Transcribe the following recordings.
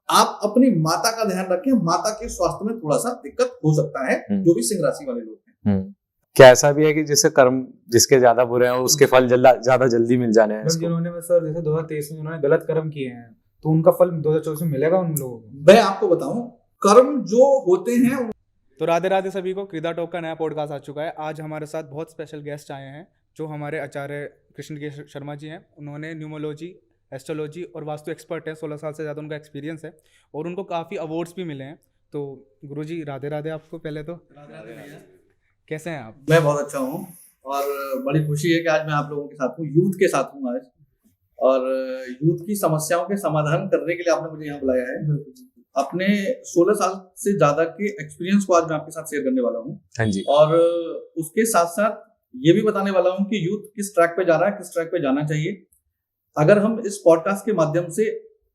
आप अपनी माता का ध्यान रखें, माता के स्वास्थ्य में थोड़ा सा दिक्कत हो सकता है, जो भी सिंह राशि वाले लोग हैं। क्या ऐसा भी है कि जैसे कर्म जिसके ज्यादा बुरे हैं उसके फल ज्यादा जल्दी मिल जाने हैं? जिन्होंने सर जैसे 2023 में जिन्होंने गलत कर्म किए हैं तो उनका फल 2024 में मिलेगा उन लोगों को? मैं आपको बताऊं, कर्म जो होते हैं। तो राधे राधे सभी को, क्रीदा टॉक का नया पॉडकास्ट आ चुका है। आज हमारे साथ बहुत स्पेशल गेस्ट आए हैं जो हमारे आचार्य कृष्ण के शर्मा जी हैं। उन्होंने न्यूमोलॉजी, एस्ट्रोलॉजी और वास्तु एक्सपर्ट है। 16 साल से ज़्यादा उनका एक्सपीरियंस है और उनको काफ़ी अवार्ड्स भी मिले हैं। तो गुरुजी राधे राधे आपको। पहले तो कैसे हैं आप? मैं बहुत अच्छा हूँ और बड़ी खुशी है कि आज मैं आप लोगों के साथ हूँ, यूथ के साथ हूँ आज। और यूथ की समस्याओं के समाधान करने के लिए आपने मुझे यहाँ बुलाया है। अपने 16 साल से ज्यादा के एक्सपीरियंस को आज मैं आपके साथ शेयर करने वाला हूँ। हाँ जी। और उसके साथ साथ ये भी बताने वाला हूँ कि यूथ किस ट्रैक पे जा रहा है, किस ट्रैक पे जाना चाहिए। अगर हम इस पॉडकास्ट के माध्यम से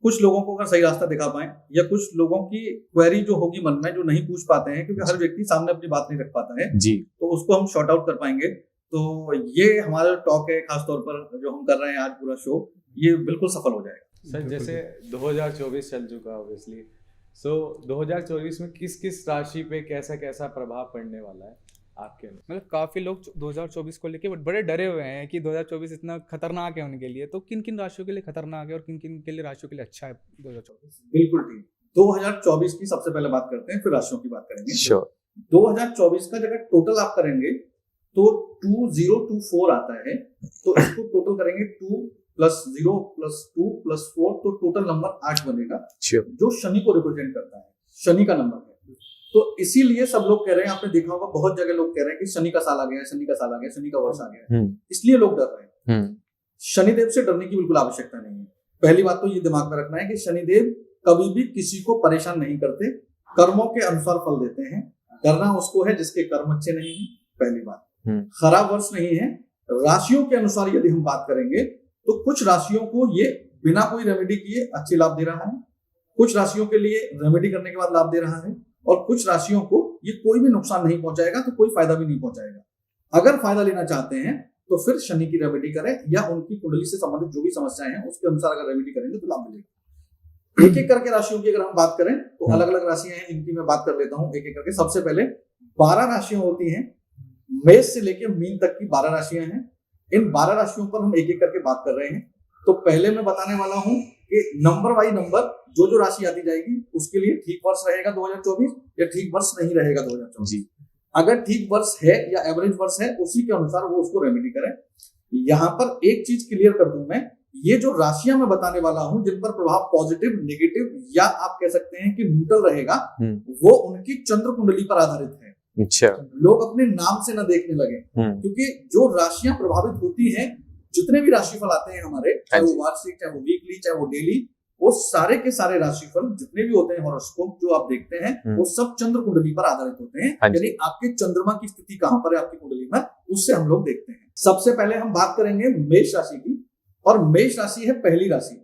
कुछ लोगों को अगर सही रास्ता दिखा पाए, या कुछ लोगों की क्वेरी जो होगी मन में जो नहीं पूछ पाते हैं, क्योंकि हर व्यक्ति सामने अपनी बात नहीं रख पाता है जी, तो उसको हम शॉर्ट आउट कर पाएंगे। तो ये हमारा टॉक है, खासतौर पर जो हम कर रहे हैं आज पूरा शो, ये बिल्कुल सफल हो जाएगा। सर जैसे 2024 चल चुका ऑब्वियसली, सो 2024 में किस किस राशि पे कैसा कैसा प्रभाव पड़ने वाला है आपके? मतलब काफ़ी लोग 2024 को लेके बड़े डरे हुए हैं कि 2024 इतना खतरनाक है उनके लिए। तो किन किन राशियों के लिए खतरनाक है और किन किन के लिए राशियों के लिए अच्छा है 2024? बिल्कुल ठीक। 2024 की सबसे पहले बात करते हैं, फिर राशियों की बात करेंगे। श्योर। 2024 का जब टोटल आप करेंगे तो 2024 आता है, तो इसको टोटल करेंगे 2 + 0 + 2 + 4, तो टोटल नंबर 8 बनेगा, जो शनि को रिप्रेजेंट करता है, शनि का नंबर है। तो इसीलिए सब लोग कह रहे हैं, आपने देखा होगा बहुत जगह लोग कह रहे हैं कि शनि का साल आ गया, शनि का साल आ गया, शनि का वर्ष आ गया, इसलिए लोग डर रहे हैं। शनिदेव से डरने की बिल्कुल आवश्यकता नहीं है। पहली बात तो ये दिमाग में रखना है कि शनिदेव कभी भी किसी को परेशान नहीं करते, कर्मों के अनुसार फल देते हैं। डरना उसको है जिसके कर्म अच्छे नहीं है, पहली बात। खराब वर्ष नहीं है। राशियों के अनुसार यदि हम बात करेंगे तो कुछ राशियों को ये बिना कोई रेमेडी किए अच्छे लाभ दे रहा है, कुछ राशियों के लिए रेमेडी करने के बाद लाभ दे रहा है, और कुछ राशियों को ये कोई भी नुकसान नहीं पहुंचाएगा, तो कोई फायदा भी नहीं पहुंचाएगा। अगर फायदा लेना चाहते हैं तो फिर शनि की रेमेडी करें, या उनकी कुंडली से संबंधित जो भी समस्याएं हैं उसके अनुसार अगर रेमेडी करेंगे तो लाभ मिलेगा। एक एक करके राशियों की अगर हम बात करें तो अलग अलग राशियां हैं, इनकी मैं बात कर लेता हूं एक एक करके। सबसे पहले 12 राशियां होती हैं, मेष से लेकर मीन तक की 12 राशियां हैं। इन 12 राशियों पर हम एक एक करके बात कर रहे हैं। तो पहले मैं बताने वाला हूं कि नंबर बाई नंबर जो राशि आती जाएगी उसके लिए ठीक वर्ष रहेगा 2024 या ठीक वर्ष नहीं रहेगा 2024। अगर ठीक वर्ष है या एवरेज वर्ष है, उसी के अनुसार वो उसको रेमेडी करें। यहाँ पर एक चीज क्लियर कर दूं मैं, ये जो राशियां मैं बताने वाला हूं जिन पर प्रभाव पॉजिटिव, नेगेटिव या आप कह सकते हैं कि न्यूट्रल रहेगा, वो उनकी चंद्र कुंडली पर आधारित है। अच्छा। लोग अपने नाम से ना देखने लगे, क्योंकि जो राशियां प्रभावित होती हैं, जितने भी राशिफल आते हैं हमारे, चाहे वो वार्षिक, चाहे वो वीकली, चाहे वो डेली, वो सारे के सारे राशिफल जितने भी होते हैं, हॉरोस्कोप जो आप देखते हैं, वो सब चंद्र कुंडली पर आधारित होते हैं। यानी आपके चंद्रमा की स्थिति कहां पर है आपकी कुंडली में, उससे हम लोग देखते हैं। सबसे पहले हम बात करेंगे मेष राशि की, और मेष राशि है पहली राशि।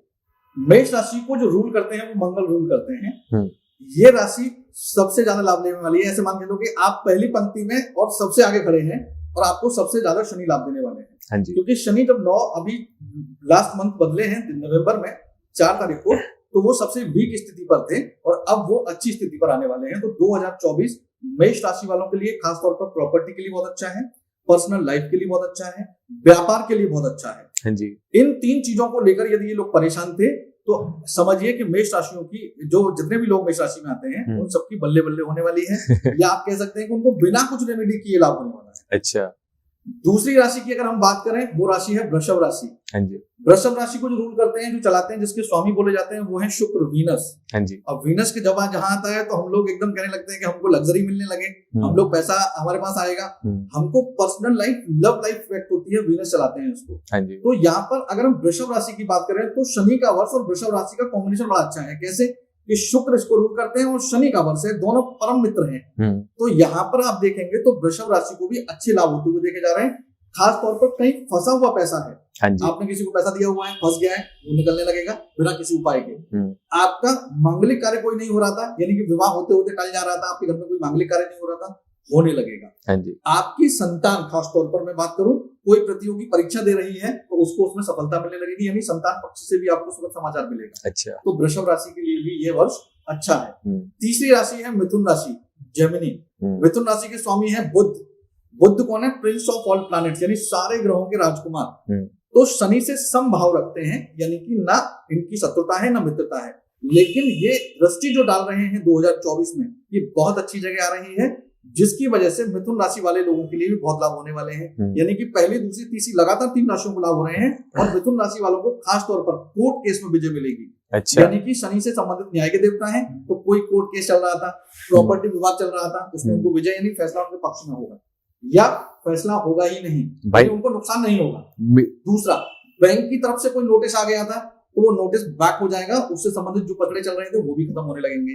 मेष राशि को जो रूल करते हैं वो मंगल रूल करते हैं। ये राशि सबसे ज्यादा लाभ लेने वाली है। ऐसे मान के लो कि आप पहली पंक्ति में और सबसे आगे खड़े हैं और आपको सबसे ज्यादा शनि लाभ देने वाले हैं। क्योंकि शनि जब 9 अभी लास्ट मंथ बदले हैं नवंबर में 4 तारीख को, तो वो सबसे वीक स्थिति पर थे और अब वो अच्छी स्थिति पर आने वाले हैं। तो 2024 मेष राशि वालों के लिए खासतौर पर प्रॉपर्टी के लिए बहुत अच्छा है, पर्सनल लाइफ के लिए बहुत अच्छा है, व्यापार के लिए बहुत अच्छा है। इन 3 चीजों को लेकर यदि ये लोग परेशान थे तो समझिए कि मेष राशियों की जो जितने भी लोग मेष राशि में आते हैं उन सबकी बल्ले बल्ले होने वाली है, या आप कह सकते हैं कि उनको बिना कुछ रेमेडी किए लाभ होने वाला है। अच्छा। दूसरी राशि की अगर हम बात करें, वो राशि है वृषभ राशि। वृषभ राशि को जो रूल करते हैं, जो चलाते हैं, जिसके स्वामी बोले जाते हैं, वो है शुक्र, वीनस। अब वीनस के जब जहां आता है तो हम लोग एकदम कहने लगते हैं कि हमको लग्जरी मिलने लगे, हम लोग पैसा हमारे पास आएगा, हमको personal life, love life effect होती है, वीनस चलाते हैं उसको। तो यहाँ पर अगर हम वृषभ राशि की बात करें तो शनि का वर्ष और वृषभ राशि का कॉम्बिनेशन बड़ा अच्छा है। कैसे कि शुक्र इसको रूल करते हैं और शनि का वर्ष है, दोनों परम मित्र हैं। तो यहाँ पर आप देखेंगे तो वृषभ राशि को भी अच्छे लाभ होते हुए देखे जा रहे हैं। खास तौर पर कहीं फंसा हुआ पैसा है, आपने किसी को पैसा दिया हुआ है, फंस गया है, वो निकलने लगेगा बिना किसी उपाय के। आपका मांगलिक कार्य कोई नहीं हो रहा था, यानी कि विवाह होते होते टल जा रहा था, आपके घर में कोई मांगलिक कार्य नहीं हो रहा था, होने लगेगा। हाँ जी। आपकी संतान, खास तौर पर मैं बात करूं, कोई प्रतियोगी परीक्षा दे रही है तो उसको उसमें सफलता मिलने लगेगी, यानी संतान पक्ष से भी आपको शुभ समाचार मिलेगा। अच्छा। तो वृषभ राशि के लिए भी ये वर्ष अच्छा है। तीसरी राशि है मिथुन राशि, जेमिनी। मिथुन राशि के स्वामी है बुध। बुध कौन है? प्रिंस ऑफ ऑल प्लैनेट्स, यानी सारे ग्रहों के राजकुमार। तो शनि से समभाव रखते हैं, यानी कि ना इनकी शत्रुता है ना मित्रता है, लेकिन ये दृष्टि जो डाल रहे हैं 2024 में, ये बहुत अच्छी जगह आ रही है, जिसकी वजह से मिथुन राशि वाले लोगों के लिए भी बहुत लाभ होने वाले हैं। यानी कि पहली, दूसरी, तीसरी लगातार 3 राशियों को लाभ हो रहे हैं, और मिथुन राशि वालों को खास तौर पर कोर्ट केस में विजय मिलेगी। अच्छा। यानी कि शनि से संबंधित न्याय के देवता हैं, तो कोई कोर्ट केस चल रहा था, प्रॉपर्टी विवाद चल रहा था, उसमें उनको विजय यानी फैसला उनके पक्ष में होगा, या फैसला होगा ही नहीं भाई, उनको नुकसान नहीं होगा। दूसरा, बैंक की तरफ से कोई नोटिस आ गया था तो वो नोटिस बैक हो जाएगा, उससे संबंधित जो पकड़े चल रहे थे वो भी खत्म होने लगेंगे।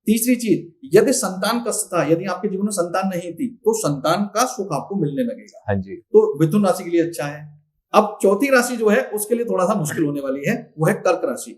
तीसरी चीज, यदि संतान कष्ट था, यदि आपके जीवन में संतान नहीं थी, तो संतान का सुख आपको मिलने लगेगा। हाँ जी। तो मिथुन राशि के लिए अच्छा है। अब चौथी राशि जो है उसके लिए थोड़ा सा मुश्किल होने वाली है, वो है कर्क राशि।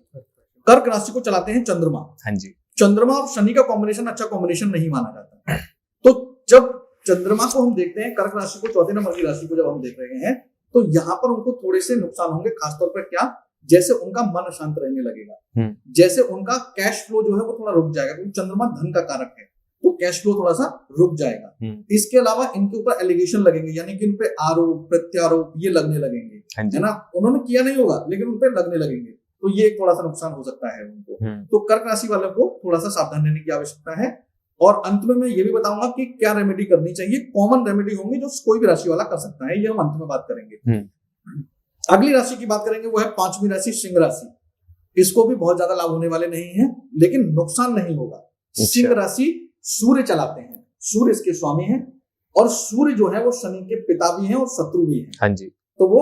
कर्क राशि को चलाते हैं चंद्रमा। हाँ जी। चंद्रमा और शनि का कॉम्बिनेशन अच्छा कॉम्बिनेशन नहीं माना जाता। तो जब चंद्रमा को हम देखते हैं, कर्क राशि को, चौथे नंबर की राशि को जब हम देख रहे हैं, तो यहाँ पर उनको थोड़े से नुकसान होंगे। खासतौर पर क्या? जैसे उनका मन शांत रहने लगेगा, जैसे उनका कैश फ्लो जो है वो थोड़ा रुक जाएगा, क्योंकि चंद्रमा धन का कारक है, तो कैश फ्लो थोड़ा सा रुक जाएगा। इसके अलावा इनके ऊपर एलिगेशन लगेंगे, यानी कि उन पे आरोप प्रत्यारोप ये लगने लगेंगे, है ना। उन्होंने किया नहीं होगा लेकिन उन पे लगने लगेंगे, तो ये थोड़ा सा नुकसान हो सकता है उनको। तो कर्क राशि वालों को थोड़ा सा सावधान रहने की आवश्यकता है। और अंत में मैं ये भी बताऊंगा कि क्या रेमेडी करनी चाहिए। कॉमन रेमेडी होंगी जो कोई भी राशि वाला कर सकता है, ये हम अंत में बात करेंगे। अगली राशि की बात करेंगे, वो है 5वीं राशि, सिंह राशि। इसको भी बहुत ज्यादा लाभ होने वाले नहीं है, लेकिन नुकसान नहीं होगा। सिंह राशि सूर्य चलाते हैं, सूर्य इसके स्वामी हैं, और सूर्य जो है वो शनि के पिता भी हैं और शत्रु भी हैं। हाँ जी। तो वो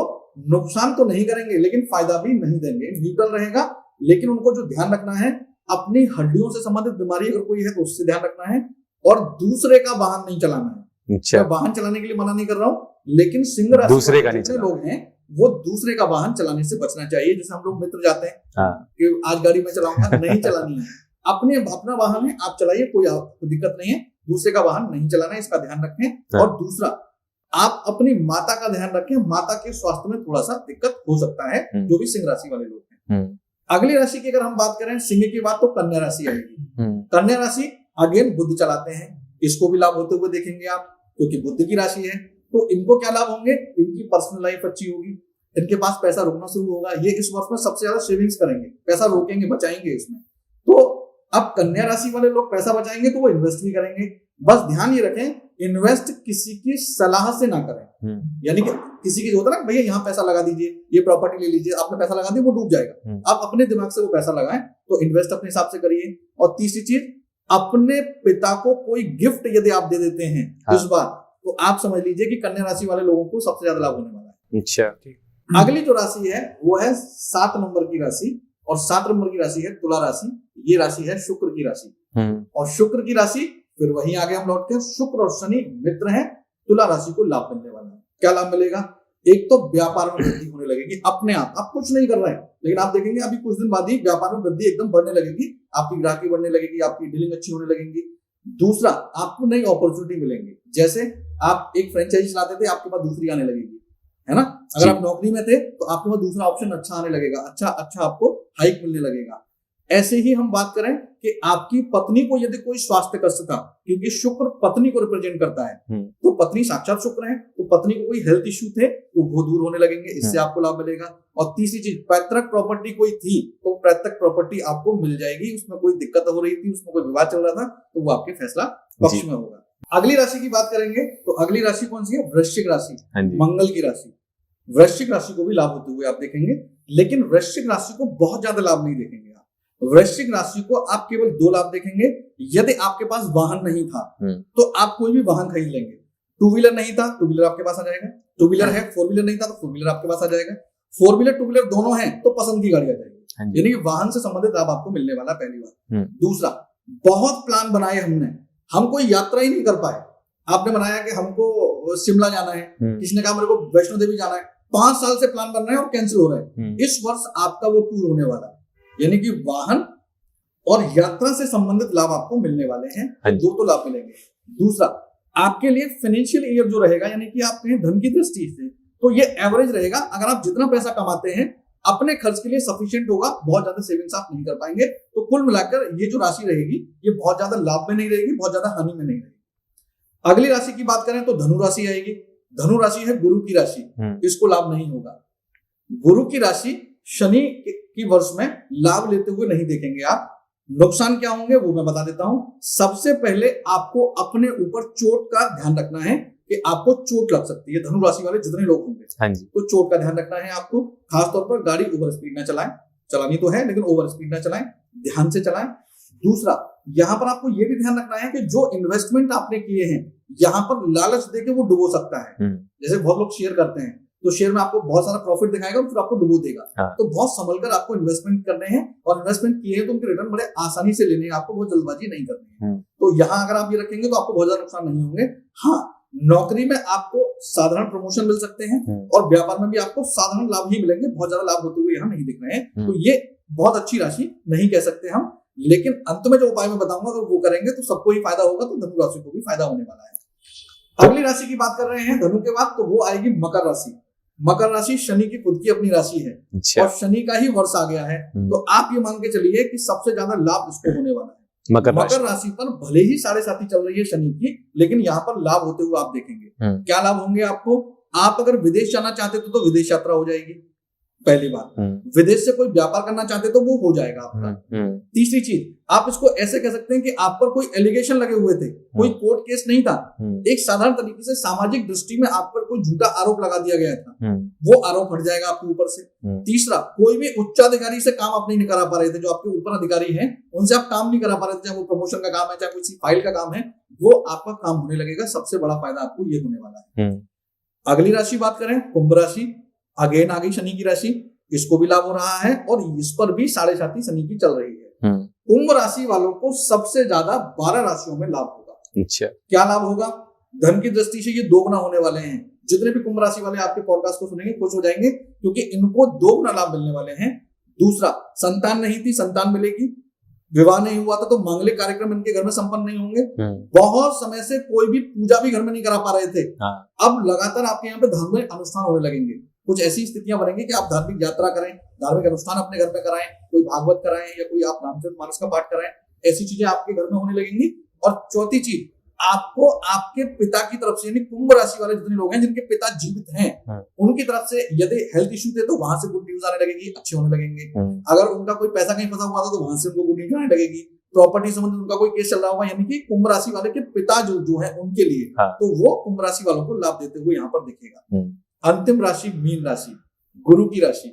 नुकसान तो नहीं करेंगे लेकिन फायदा भी नहीं देंगे, न्यूट्रल रहेगा। लेकिन उनको जो ध्यान रखना है, अपनी हड्डियों से संबंधित बीमारी अगर कोई है तो उससे ध्यान रखना है, और दूसरे का वाहन नहीं चलाना है। अच्छा। वाहन चलाने के लिए मना नहीं कर रहा हूं, लेकिन सिंह राशि दूसरे का जितने लोग हैं वो दूसरे का वाहन चलाने से बचना चाहिए। जैसे हम लोग मित्र जाते हैं कि आज गाड़ी में चलाऊंगा, नहीं चलानी है, अपना वाहन है आप चलाइए, कोई दिक्कत नहीं है, दूसरे का वाहन नहीं चलाना है, इसका ध्यान रखें। और दूसरा, आप अपनी माता का ध्यान रखें, माता के स्वास्थ्य में थोड़ा सा दिक्कत हो सकता है, जो भी सिंह राशि वाले लोग हैं। अगली राशि की अगर हम बात करें सिंह की बात, तो कन्या राशि आएगी। कन्या राशि अगेन बुध चलाते हैं, इसको भी लाभ होते हुए देखेंगे आप, क्योंकि बुध की राशि है। तो इनको क्या लाभ होंगे? इनकी पर्सनल लाइफ अच्छी होगी, इनके पास पैसा रुकना शुरू होगा, ये इस वर्ष में सबसे ज्यादा सेविंग्स करेंगे, पैसा रोकेंगे, बचाएंगे इसमें। तो अब कन्या राशि वाले लोग पैसा बचाएंगे तो वो इन्वेस्ट भी करेंगे। बस ध्यान ये रखें, इन्वेस्ट किसी की सलाह से ना करें। यानी कि किसी की होता है ना, भैया यहाँ पैसा लगा दीजिए, ये प्रॉपर्टी ले लीजिए, आपने पैसा लगा दिया वो डूब जाएगा। आप अपने दिमाग से वो पैसा लगाएं, तो इन्वेस्ट अपने हिसाब से करिए। और तीसरी चीज, अपने पिता को कोई गिफ्ट यदि आप दे देते हैं इस बार, तो आप समझ लीजिए कि कन्या राशि वाले लोगों को सबसे ज्यादा लाभ होने वाला है। अच्छा। अगली जो राशि है वो है 7 नंबर की राशि, और 7 नंबर की राशि है तुला राशि। ये राशि है शुक्र की राशि, और शुक्र की राशि फिर वहीं आगे हम लौट के, शुक्र और शनि मित्र हैं। तुला राशि को लाभ मिलने वाला है। क्या लाभ मिलेगा? एक तो व्यापार में वृद्धि होने लगेगी अपने आप कुछ नहीं कर रहे हैं, लेकिन आप देखेंगे अभी कुछ दिन बाद ही व्यापार में वृद्धि एकदम बढ़ने लगेगी, आपकी ग्राहकी बढ़ने लगेगी, आपकी डीलिंग अच्छी होने लगेगी। दूसरा, आपको नई अपॉर्चुनिटी मिलेंगी। जैसे आप एक फ्रेंचाइजी चलाते थे, आपके पास दूसरी आने लगेगी, है ना। अगर आप नौकरी में थे तो आपके पास दूसरा ऑप्शन अच्छा आने लगेगा, अच्छा आपको हाइक मिलने लगेगा। ऐसे ही हम बात करें कि आपकी पत्नी को यदि कोई स्वास्थ्य कष्ट था, क्योंकि शुक्र पत्नी को रिप्रेजेंट करता है, तो पत्नी साक्षात शुक्र है, तो पत्नी को कोई हेल्थ इश्यू थे तो वो दूर होने लगेंगे, इससे आपको लाभ मिलेगा। और तीसरी चीज, पैतृक प्रॉपर्टी कोई थी तो पैतृक प्रॉपर्टी आपको मिल जाएगी, उसमें कोई दिक्कत हो रही थी, उसमें कोई विवाद चल रहा था, तो वो आपके फैसला पक्ष में होगा। अगली राशि की बात करेंगे तो अगली राशि कौन सी है? वृश्चिक राशि, मंगल की राशि। वृश्चिक राशि को भी लाभ होते हुए आप देखेंगे, लेकिन वृश्चिक राशि को बहुत ज्यादा लाभ नहीं देखेंगे। वृश्चिक राशि को आप केवल 2 लाभ देखेंगे। यदि आपके पास वाहन नहीं था तो आप कोई भी वाहन खरीद लेंगे। 2 व्हीलर नहीं था, 2 व्हीलर आपके पास आ जाएगा। 2 व्हीलर है, 4 व्हीलर नहीं था तो 4 व्हीलर आपके पास आ जाएगा। 4 व्हीलर 2 व्हीलर दोनों हैं तो पसंद की गाड़ी आ जाएगी। यानी कि वाहन से संबंधित लाभ आपको मिलने वाला पहली बार। दूसरा, बहुत प्लान बनाए हमने, हम कोई यात्रा ही नहीं कर पाए। आपने बनाया कि हमको शिमला जाना है, किसी ने कहा मेरे को वैष्णो देवी जाना है, 5 साल से प्लान बन रहे हैं और कैंसिल हो रहे हैं। इस वर्ष आपका वो टूर होने वाला है, यानी कि वाहन और यात्रा से संबंधित लाभ आपको मिलने वाले हैं। 2 तो लाभ मिलेंगे। दूसरा, आपके लिए फाइनेंशियल ईयर जो रहेगा, यानी कि आप कहें धन की दृष्टि से, तो ये एवरेज रहेगा। अगर आप जितना पैसा कमाते हैं अपने खर्च के लिए सफिशिएंट होगा, बहुत ज्यादा सेविंग्स आप नहीं कर पाएंगे। तो कुल मिलाकर ये जो राशि रहेगी ये बहुत ज्यादा लाभ में नहीं रहेगी, बहुत ज्यादा हानि में नहीं रहेगी। अगली राशि की बात करें तो धनु राशि आएगी। धनु राशि है गुरु की राशि, इसको लाभ नहीं होगा। गुरु की राशि शनि की वर्ष में लाभ लेते हुए नहीं देखेंगे आप। नुकसान क्या होंगे वो मैं बता देता हूं। सबसे पहले आपको अपने ऊपर चोट का ध्यान रखना है कि आपको चोट लग सकती है। धनु राशि वाले जितने लोग होंगे, हाँ जी, तो चोट का ध्यान रखना है आपको। खासतौर पर गाड़ी ओवर स्पीड ना चलाएं, चलानी तो है लेकिन ओवर स्पीड ना चलाएं, ध्यान से चलाएं। दूसरा, यहां पर आपको यह भी ध्यान रखना है कि जो इन्वेस्टमेंट आपने किए हैं यहां पर लालच देके वो डुबो सकता है। जैसे बहुत लोग शेयर करते हैं तो शेयर में आपको बहुत सारा प्रॉफिट दिखाएगा और फिर आपको डुबो देगा। हाँ। तो बहुत संभल कर आपको इन्वेस्टमेंट करने हैं, और इन्वेस्टमेंट किए हैं तो उनके रिटर्न बड़े आसानी से लेने हैं, आपको बहुत जल्दबाजी नहीं करनी है। तो यहाँ अगर आप ये रखेंगे तो आपको बहुत ज्यादा नुकसान नहीं होंगे। हाँ, नौकरी में आपको साधारण प्रमोशन मिल सकते हैं और व्यापार में भी आपको साधारण लाभ ही मिलेंगे, बहुत ज्यादा लाभ होते हुए यहाँ नहीं दिख रहे हैं। तो ये बहुत अच्छी राशि नहीं कह सकते हम, लेकिन अंत में जो उपाय मैं बताऊंगा अगर वो करेंगे तो सबको ही फायदा होगा, तो धनु राशि को भी फायदा होने वाला है। अगली राशि की बात कर रहे हैं धनु के बाद, तो वो आएगी मकर राशि। मकर राशि शनि की खुद की अपनी राशि है। अच्छा। और शनि का ही वर्ष आ गया है, तो आप ये मान के चलिए कि सबसे ज्यादा लाभ इसको होने वाला है। मकर राशि पर भले ही 7.5 चल रही है शनि की, लेकिन यहाँ पर लाभ होते हुए आप देखेंगे। क्या लाभ होंगे आपको? आप अगर विदेश जाना चाहते तो विदेश यात्रा हो जाएगी, पहली बात। विदेश से कोई व्यापार करना चाहते तो वो हो जाएगा आपका। तीसरी चीज, आप इसको ऐसे कह सकते हैं कि आप पर कोई एलिगेशन लगे हुए थे, कोई कोर्ट केस नहीं था, एक साधारण तरीके से सामाजिक दृष्टि में आप पर कोई झूठा आरोप लगा दिया गया था, वो आरोप हट जाएगा आपके ऊपर से। तीसरा, कोई भी उच्चाधिकारी से काम आप नहीं करा पा रहे थे, जो आपके ऊपर अधिकारी हैं उनसे आप काम नहीं करा पा रहे थे, चाहे वो प्रमोशन का काम है चाहे किसी फाइल का काम है, वो आपका काम होने लगेगा। सबसे बड़ा फायदा आपको ये होने वाला है। अगली राशि बात करें कुंभ राशि, अगेन आ गई शनि की राशि, इसको भी लाभ हो रहा है और इस पर भी 7.5 शनि की चल रही है। कुंभ राशि वालों को सबसे ज्यादा 12 राशियों में लाभ होगा। अच्छा। क्या लाभ होगा? धन की दृष्टि से ये दोगुना होने वाले हैं। जितने भी कुंभ राशि वाले आपके पॉडकास्ट को सुनेंगे खुश हो जाएंगे, क्योंकि इनको दोगुना लाभ मिलने वाले हैं। दूसरा, संतान नहीं थी, संतान मिलेगी। विवाह नहीं हुआ था तो मांगलिक कार्यक्रम इनके घर में संपन्न नहीं होंगे। बहुत समय से कोई भी पूजा भी घर में नहीं करा पा रहे थे, अब लगातार आपके यहाँ पे धार्मिक अनुष्ठान होने लगेंगे। कुछ ऐसी स्थितियां बनेंगी कि आप धार्मिक यात्रा करें, धार्मिक अनुष्ठान अपने घर में कराएं, कोई भागवत कराएं या कोई आप रामचरितमानस का पाठ कराएं, ऐसी चीजें आपके घर में होने लगेंगी। और चौथी चीज, आपको आपके पिता की तरफ से, यानी कुंभ राशि वाले जितने लोग हैं जिनके पिता जीवित हैं, उनकी तरफ से यदि हेल्थ इश्यू थे तो वहां से गुड न्यूज आने लगेगी, अच्छे होने लगेंगे। अगर उनका कोई पैसा कहीं फंसा हुआ था तो वहां से उनको गुड न्यूज आने लगेगी। प्रॉपर्टी संबंधित उनका कोई केस चल रहा होगा, यानी कि कुंभ राशि वाले के पिता जो है उनके लिए, तो वो कुंभ राशि वालों को लाभ देते हुए यहाँ पर दिखेगा। अंतिम राशि मीन राशि, गुरु की राशि,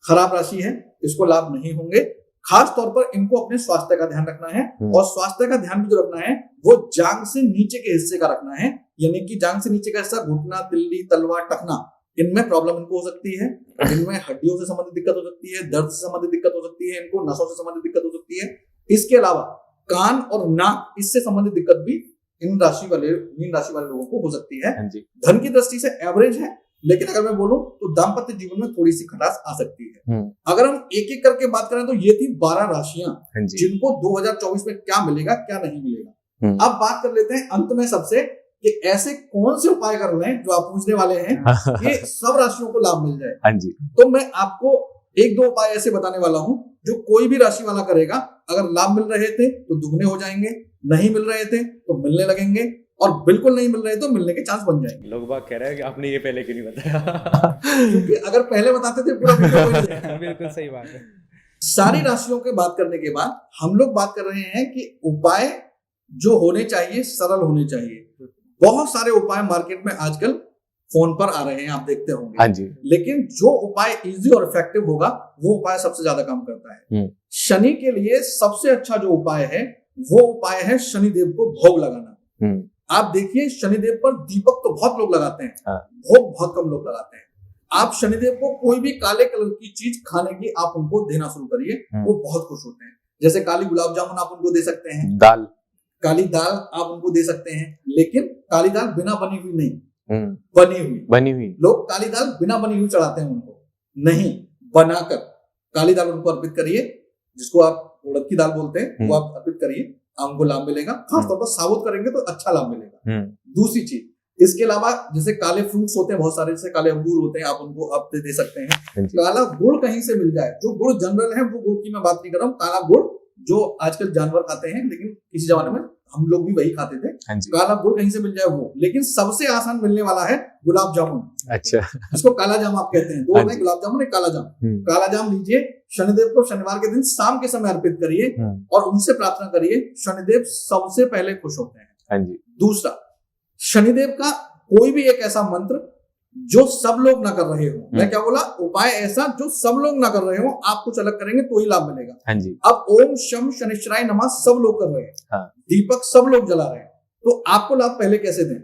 खराब राशि है, इसको लाभ नहीं होंगे। खास तौर पर इनको अपने स्वास्थ्य का ध्यान रखना है, और स्वास्थ्य का ध्यान भी जो रखना है वो जांघ से नीचे के हिस्से का रखना है, यानी कि जांघ से नीचे का हिस्सा, घुटना, तिल्ली, तलवा, टखना, इनमें प्रॉब्लम इनको हो सकती है। इनमें हड्डियों से संबंधित दिक्कत हो सकती है, दर्द से संबंधित दिक्कत हो सकती है, इनको नसों से संबंधित दिक्कत हो सकती है। इसके अलावा कान और नाक, इससे संबंधित दिक्कत भी मीन राशि वाले लोगों को हो सकती है। धन की दृष्टि से एवरेज है, लेकिन अगर मैं बोलूं तो दाम्पत्य जीवन में थोड़ी सी खटास आ सकती है। अगर हम एक एक करके बात करें तो ये थी 12 राशियां जिनको 2024 में क्या मिलेगा क्या नहीं मिलेगा। अब बात कर लेते हैं अंत में सबसे कि ऐसे कौन से उपाय कर रहे हैं जो आप पूछने वाले हैं कि सब राशियों को लाभ मिल जाए। हाँ जी। तो मैं आपको 1-2 उपाय ऐसे बताने वाला हूं जो कोई भी राशि वाला करेगा, अगर लाभ मिल रहे थे तो दुगने हो जाएंगे, नहीं मिल रहे थे तो मिलने लगेंगे, और बिल्कुल नहीं मिल रहे तो मिलने के चांस बन जाएंगे। लोग बात कह रहे हैं कि आपने ये पहले क्यों नहीं बताया? क्योंकि अगर पहले बताते थे पूरा बिल्कुल सही बात है। सारी राशियों के बात करने के बाद हम लोग बात कर रहे हैं कि उपाय जो होने चाहिए सरल होने चाहिए। बहुत सारे उपाय मार्केट में आजकल फोन पर आ रहे हैं, आप देखते होंगे। हाँ जी। लेकिन जो उपाय इजी और इफेक्टिव होगा वो उपाय सबसे ज्यादा काम करता है। शनि के लिए सबसे अच्छा जो उपाय है वो उपाय है शनिदेव को भोग लगाना। आप देखिए शनिदेव पर दीपक तो बहुत लोग लगाते हैं, भोग बहुत कम लोग लगाते हैं। आप शनिदेव को कोई भी काले कलर की चीज खाने की आप उनको देना शुरू करिए, वो बहुत खुश होते हैं। जैसे काली गुलाब जामुन आप उनको दे सकते हैं, दाल, काली दाल आप उनको दे सकते हैं, लेकिन काली दाल बिना बनी हुई नहीं, बनी हुई। लोग काली दाल बिना बनी हुई चढ़ाते हैं उनको, नहीं, बनाकर काली दाल उनको अर्पित करिए। जिसको आप उड़द की दाल बोलते हैं वो आप अर्पित करिए, हमको लाभ मिलेगा, खासतौर पर साबुत करेंगे तो अच्छा लाभ मिलेगा। दूसरी चीज, इसके अलावा जैसे काले फ्रूट्स होते हैं बहुत सारे, जैसे काले अंगूर होते हैं, आप उनको आप दे सकते हैं। काला गुड़ कहीं से मिल जाए, जो गुड़ जनरल है वो गुड़ की मैं बात नहीं कर रहा हूँ, काला गुड़ जो आजकल जानवर खाते हैं, लेकिन किसी जमाने में हम लोग भी वही खाते थे, काला गुड़ कहीं से मिल जाए वो। लेकिन सबसे आसान मिलने वाला है गुलाब जामुन। अच्छा, इसको काला जाम आप कहते हैं, दो होते हैं, गुलाब जामुन एक काला जाम। काला जाम लीजिए, शनिदेव को शनिवार के दिन शाम के समय अर्पित करिए और उनसे प्रार्थना करिए, शनिदेव सबसे पहले खुश होते हैं। दूसरा, शनिदेव का कोई भी एक ऐसा मंत्र जो सब लोग ना कर रहे हो, मैं क्या बोला, उपाय ऐसा जो सब लोग ना कर रहे हो, आप कुछ अलग करेंगे तो ही लाभ मिलेगा। अब ओम शम शनिश्चराय नमः सब लोग कर रहे हैं, दीपक सब लोग जला रहे हैं, तो आपको लाभ पहले कैसे दें?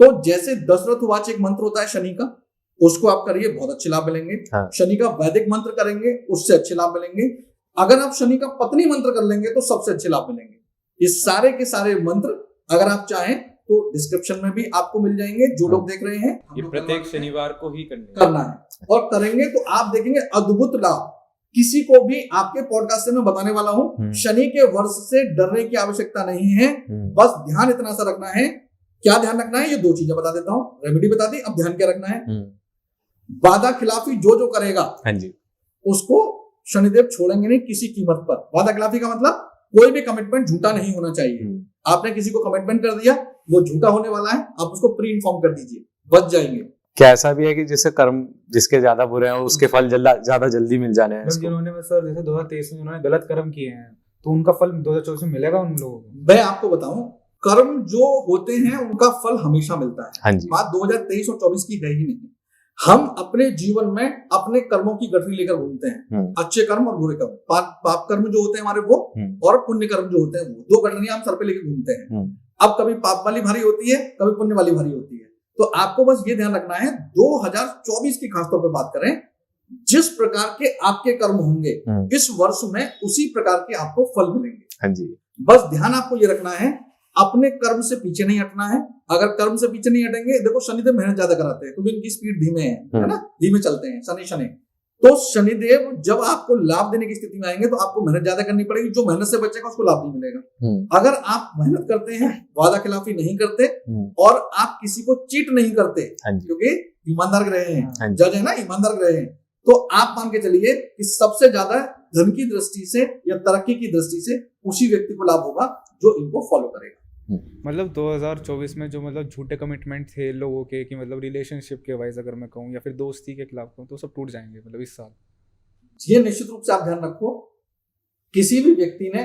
तो जैसे दशरथ वाच एक मंत्र होता है शनि का, उसको आप करिए, बहुत अच्छे लाभ मिलेंगे। शनि का वैदिक मंत्र करेंगे, उससे अच्छे लाभ मिलेंगे। अगर आप शनि का पत्नी मंत्र कर लेंगे तो सबसे अच्छे लाभ मिलेंगे। ये सारे के सारे मंत्र अगर आप चाहें तो डिस्क्रिप्शन में भी आपको मिल जाएंगे, जो लोग देख रहे हैं। ये प्रत्येक शनिवार को ही करना है और करेंगे तो आप देखेंगे अद्भुत लाभ। किसी को भी आपके पॉडकास्ट से मैं बताने वाला हूं, शनि के वर्ष से डरने की आवश्यकता नहीं है। बस ध्यान इतना सा रखना है। क्या ध्यान रखना है? ये दो चीजें बता देता हूं, रेमेडी बता दी, अब ध्यान क्या रखना है। वादा खिलाफी जो करेगा उसको शनिदेव छोड़ेंगे नहीं किसी कीमत पर। वादा खिलाफी का मतलब कोई भी कमिटमेंट झूठा नहीं होना चाहिए। आपने किसी को कमिटमेंट कर दिया, वो झूठा होने वाला है, आप उसको प्री इन्फॉर्म कर दीजिए, बच जाएंगे। क्या ऐसा भी है कि जैसे कर्म जिसके ज्यादा बुरे हैं उसके फल ज्यादा जल्दी मिल जाने हैं? जिन्होंने सर जैसे 2023 में जिन्होंने गलत कर्म किए हैं तो उनका फल 2024 में मिलेगा उन लोगों को? मैं आपको बताऊं, कर्म जो होते हैं उनका फल हमेशा मिलता है। बात 2023 और 24 की है ही नहीं। हम अपने जीवन में अपने कर्मों की गठरी लेकर घूमते हैं, अच्छे कर्म और बुरे कर्म, पाप कर्म जो होते हैं हमारे वो, और पुण्य कर्म जो होते हैं वो, दो गठरियां हम सर पे लेकर घूमते हैं। अब कभी पाप वाली भारी होती है, कभी पुण्य वाली भारी होती है। तो आपको बस ये ध्यान रखना है, 2024 की खासतौर पर बात करें, जिस प्रकार के आपके कर्म होंगे इस वर्ष में उसी प्रकार के आपको फल मिलेंगे। बस ध्यान आपको ये रखना है, अपने कर्म से पीछे नहीं हटना है। अगर कर्म से पीछे नहीं हटेंगे, देखो शनिदेव मेहनत ज्यादा कराते हैं क्योंकि इनकी स्पीड धीमे है ना, धीमे चलते हैं शनि। तो शनिदेव जब आपको लाभ देने की स्थिति में आएंगे तो आपको मेहनत ज्यादा करनी पड़ेगी। जो मेहनत से बचेगा उसको लाभ नहीं मिलेगा। अगर आप मेहनत करते हैं, वादा खिलाफी नहीं करते और आप किसी को चीट नहीं करते, क्योंकि ईमानदार ग्रह हैं, जज है ना, ईमानदार ग्रह हैं, तो आप मान के चलिए कि सबसे ज्यादा धन की दृष्टि से या तरक्की की दृष्टि से उसी व्यक्ति को लाभ होगा जो इनको फॉलो करेगा। मतलब 2024 में जो मतलब झूठे कमिटमेंट थे लोगों के, कि मतलब रिलेशनशिप के वाइज अगर मैं कहूँ या फिर दोस्ती के खिलाफ कहूँ, तो सब टूट जाएंगे मतलब इस साल। ये निश्चित रूप से आप ध्यान रखो, किसी भी व्यक्ति ने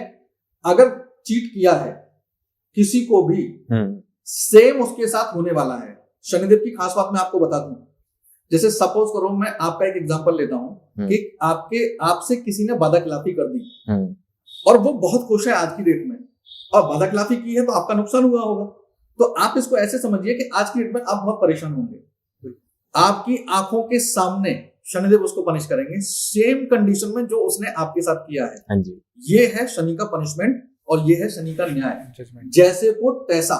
अगर चीट किया है किसी को भी, सेम उसके साथ होने वाला है। शनिदेव की खास बात मैं आपको बता दूं, जैसे सपोज करो मैं आपका एक एग्जांपल लेता हूं कि आपसे किसी ने वादा खिलाफी कर दी और वो बहुत खुश है आज की डेट में, और वादा खिलाफी की है तो आपका नुकसान हुआ होगा। तो आप इसको ऐसे समझिए कि आज की डेट में आप बहुत परेशान होंगे, आपकी आंखों के सामने शनिदेव उसको पनिश करेंगे सेम कंडीशन में जो उसने आपके साथ किया है। ये है शनि का पनिशमेंट और ये है शनि का न्याय। जैसे को तैसा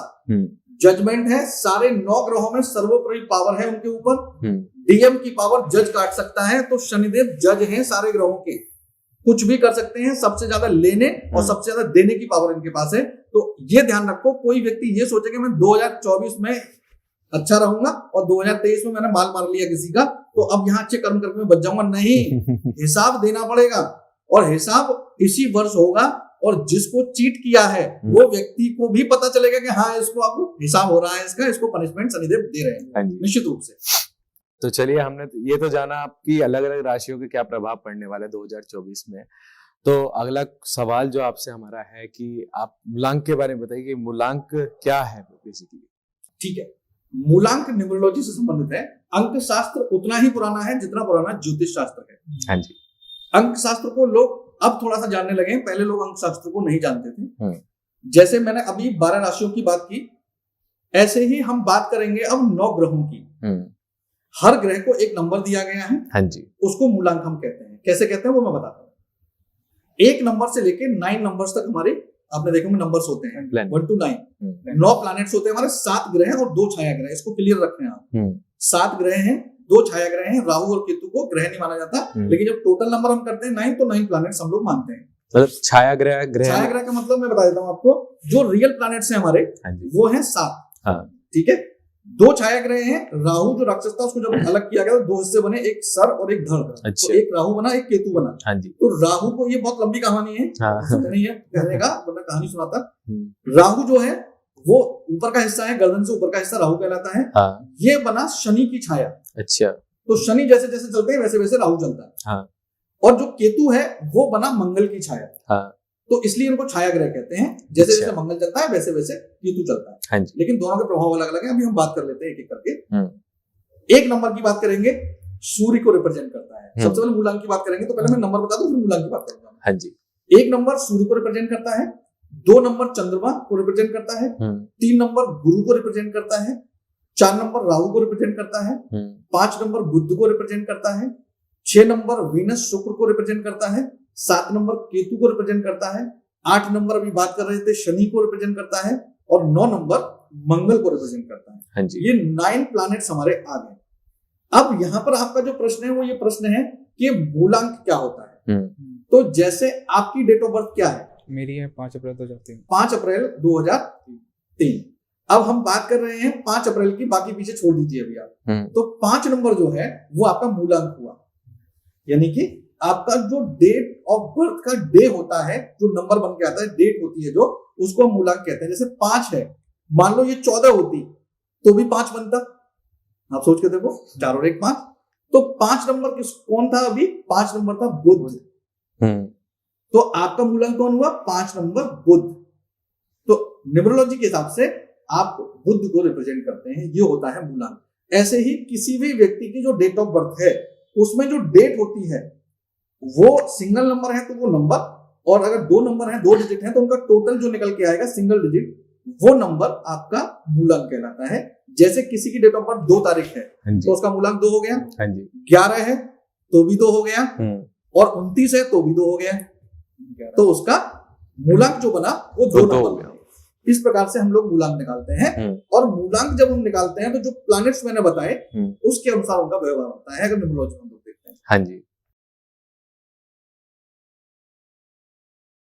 जजमेंट है। सारे 9 ग्रहों में सर्वोपरि पावर है उनके ऊपर। डीएम की पावर जज काट सकता है, तो शनिदेव जज हैं सारे ग्रहों के, कुछ भी कर सकते हैं। सबसे ज्यादा लेने और सबसे ज्यादा देने की पावर इनके पास है। तो ये ध्यान रखो, कोई व्यक्ति ये सोचे कि मैं 2024 में अच्छा रहूंगा और 2023 में मैंने माल मार लिया किसी का तो अब यहाँ अच्छे कर्म करके मैं बच जाऊंगा, नहीं। हिसाब देना पड़ेगा और हिसाब इसी वर्ष होगा, और जिसको चीट किया है वो व्यक्ति को भी पता चलेगा कि हाँ इसको अब हिसाब हो रहा है, इसको पनिशमेंट शनिदेव दे रहे हैं निश्चित रूप से। तो चलिए, हमने ये तो जाना आपकी अलग अलग राशियों के क्या प्रभाव पड़ने वाले 2024 में। तो अगला सवाल जो आपसे हमारा है कि आप मूलांक के बारे में बताइए कि मूलांक क्या है बेसिकली। ठीक है, मूलांक न्यूमरोलॉजी से संबंधित है। अंक शास्त्र उतना ही पुराना है जितना पुराना ज्योतिष शास्त्र है। हाँ जी। अंक शास्त्र को लोग अब थोड़ा सा जानने लगे हैं, पहले लोग अंक शास्त्र को नहीं जानते थे। जैसे मैंने अभी 12 राशियों की बात की, ऐसे ही हम बात करेंगे अब 9 ग्रहों की। हर ग्रह को एक नंबर दिया गया है। हाँ जी। उसको मूलांक हम कहते हैं। कैसे कहते हैं वो मैं बताता हूँ। 1 नंबर से लेके 9 नंबर्स तक हमारे, आपने देखो नंबर्स होते हैं 1 to 9। 9 प्लैनेट्स होते हैं हमारे, 7 ग्रह और 2 छाया ग्रह। इसको क्लियर रखें आप। 7 ग्रह हैं, 2 छाया ग्रह हैं। राहु और केतु को ग्रह नहीं माना जाता, लेकिन जब टोटल नंबर हम करते हैं 9 तो 9 प्लैनेट्स हम लोग मानते हैं। मतलब छाया ग्रह छाया ग्रह का मतलब मैं बता देता हूँ आपको, जो रियल प्लैनेट्स हैं हमारे हाँ जी, वो हैं 7। हाँ, ठीक है, 2 छाया ग्रह हैं। राहु जो राक्षस था उसको जब अलग किया गया तो 2 हिस्से बने, एक सर और एक धड़। अच्छा। तो एक राहु बना, एक केतु बना। हाँ जी, तो राहु को, ये बहुत लंबी कहानी है, हाँ, समय नहीं है कहने का, वरना कहानी सुनाता। हम्म, राहु जो है वो ऊपर का हिस्सा है, गर्दन से ऊपर का हिस्सा राहु कहलाता है। हाँ, ये बना शनि की छाया। अच्छा, तो शनि जैसे जैसे चलते हैं वैसे वैसे राहु चलता है। हाँ, और जो केतु है वो बना मंगल की छाया। हाँ, तो इसलिए इनको छाया ग्रह कहते हैं। जैसे अच्छा। जैसे मंगल चलता है वैसे वैसे केतु चलता है। हाँ जी, लेकिन दोनों के प्रभाव अलग अलग है, अभी हम बात कर लेते हैं एक एक करके। हम्म। एक नंबर की बात करेंगे, सूर्य को रिप्रेजेंट करता है। सबसे पहले मूलांक की बात करेंगे, तो पहले मैं नंबर बता दूं फिर मूलांक की बात करूंगा। हाँ जी, 1 नंबर सूर्य को रिप्रेजेंट करता है, 2 नंबर चंद्रमा को रिप्रेजेंट करता है, 3 नंबर गुरु को रिप्रेजेंट करता है, 4 नंबर राहु को रिप्रेजेंट करता है, 5 नंबर बुध को रिप्रेजेंट करता है, 6 नंबर वीनस शुक्र को रिप्रेजेंट करता है, 7 नंबर केतु को रिप्रेजेंट करता है, 8 नंबर अभी बात कर रहे थे शनि को रिप्रेजेंट करता है, और 9 नंबर मंगल को रिप्रेजेंट करता है। हाँ जी, ये 9 प्लैनेट्स हमारे आ गए। अब यहां पर आपका जो प्रश्न है वो ये प्रश्न है कि मूलांक क्या होता है। तो जैसे आपकी डेट ऑफ बर्थ क्या है? मेरी है 5 अप्रैल 2003। 5 अप्रैल 2003। अब हम बात कर रहे हैं 5 अप्रैल की, बाकी पीछे छोड़ दीजिए अभी आप। तो 5 नंबर जो है वो आपका मूलांक हुआ, यानी कि आपका जो डेट ऑफ बर्थ का डे होता है, जो नंबर बन के आता है, डेट होती है जो, उसको हम मूलांक कहते हैं। जैसे 5 है, मान लो ये 14 होती तो भी 5 बनता। आप सोच के देखो, 4 और 1 5। तो 5 नंबर कौन था अभी? 5 नंबर था बुध। तो आपका मूलांक कौन हुआ? 5 नंबर बुध। तो न्यूमरोलॉजी के हिसाब से आप बुध को रिप्रेजेंट करते हैं, ये होता है मूलांक। ऐसे ही किसी भी व्यक्ति की जो डेट ऑफ बर्थ है उसमें जो डेट होती है वो सिंगल नंबर है तो वो नंबर, और अगर 2 नंबर है, 2 डिजिट है, तो उनका टोटल जो निकल के आएगा सिंगल डिजिट, वो नंबर आपका मूलांक कहलाता है। जैसे किसी की डेट ऑफ बर्थ 2 तारीख है तो उसका मूलांक 2 हो गया। हाँ जी, 11 है तो भी 2 हो गया, और 29 है तो भी 2 हो गया, तो उसका मूलांक जो बना वो 2 नंबर बना। इस प्रकार से हम लोग मूलांक निकालते हैं। और मूलांक जब हम निकालते हैं तो जो प्लैनेट्स मैंने बताए उसके अनुसार उनका व्यवहार होता है, अगर न्यूमरोलॉजी में हम लोग देखते हैं। हाँ जी,